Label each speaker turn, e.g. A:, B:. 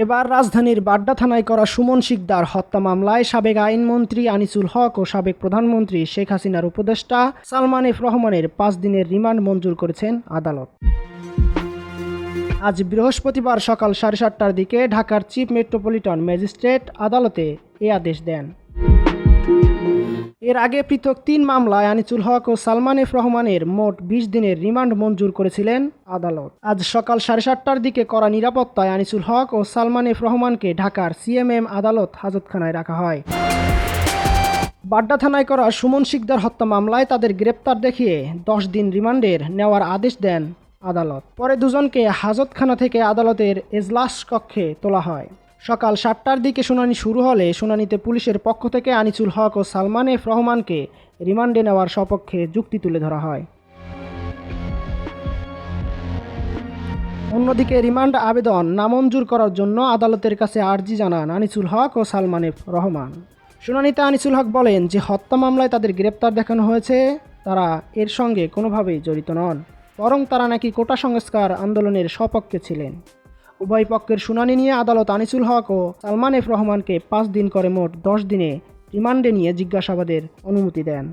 A: এবার রাজধানীর বাড্ডা থানায় করা সুমন শিকদার হত্যা মামলায় সাবেক আইনমন্ত্রী আনিসুল হক ও সাবেক প্রধানমন্ত্রী শেখ হাসিনার উপদেষ্টা সালমান এফ রহমানের 5 দিনের রিমান্ড মঞ্জুর করেছেন আদালত। আজ বৃহস্পতিবার সকাল 7:30টার দিকে ঢাকার চিফ মেট্রোপলিটন ম্যাজিস্ট্রেট আদালতে এ আদেশ দেন। এর আগে পৃথক 3 মামলায় আনিসুল হক ও সালমান এফ রহমানের মোট 20 দিনের রিমান্ড মঞ্জুর করেছিলেন আদালত। আজ সকাল 7:30টার দিকে কড়া নিরাপত্তায় আনিসুল হক ও সালমান এফ রহমানকে ঢাকার সিএমএম আদালত হাজতখানায় রাখা হয়। বাড্ডা থানায় করা সুমন শিকদার হত্যা মামলায় তাদের গ্রেপ্তার দেখিয়ে 10 দিন রিমান্ডের নেওয়ার আদেশ দেন আদালত। পরে দুজনকে হাজতখানা থেকে আদালতের এজলাস কক্ষে তোলা হয়। সকাল 7টার দিকে শুনানি শুরু হলে শুনানিতে পুলিশের পক্ষ থেকে আনিসুল হক ও সালমান এফ রহমানকে রিমান্ডে নেওয়ার সপক্ষে যুক্তি তুলে ধরা হয়। অন্যদিকে রিমান্ড আবেদন নামঞ্জুর করার জন্য আদালতের কাছে আর্জি জানান আনিসুল হক ও সালমান এফ রহমান। শুনানিতে আনিসুল হক বলেন যে হত্যা মামলায় তাদের গ্রেপ্তার দেখানো হয়েছে তারা এর সঙ্গে কোনোভাবেই জড়িত নন, বরং তারা নাকি কোটা সংস্কার আন্দোলনের সপক্ষে ছিলেন। উভয় পক্ষের শুনানি নিয়ে আদালত আনিসুল হক ও সালমান এফ রহমানকে 5 দিন করে মোট 10 দিনে রিমান্ডে নিয়ে জিজ্ঞাসাবাদের অনুমতি দেন।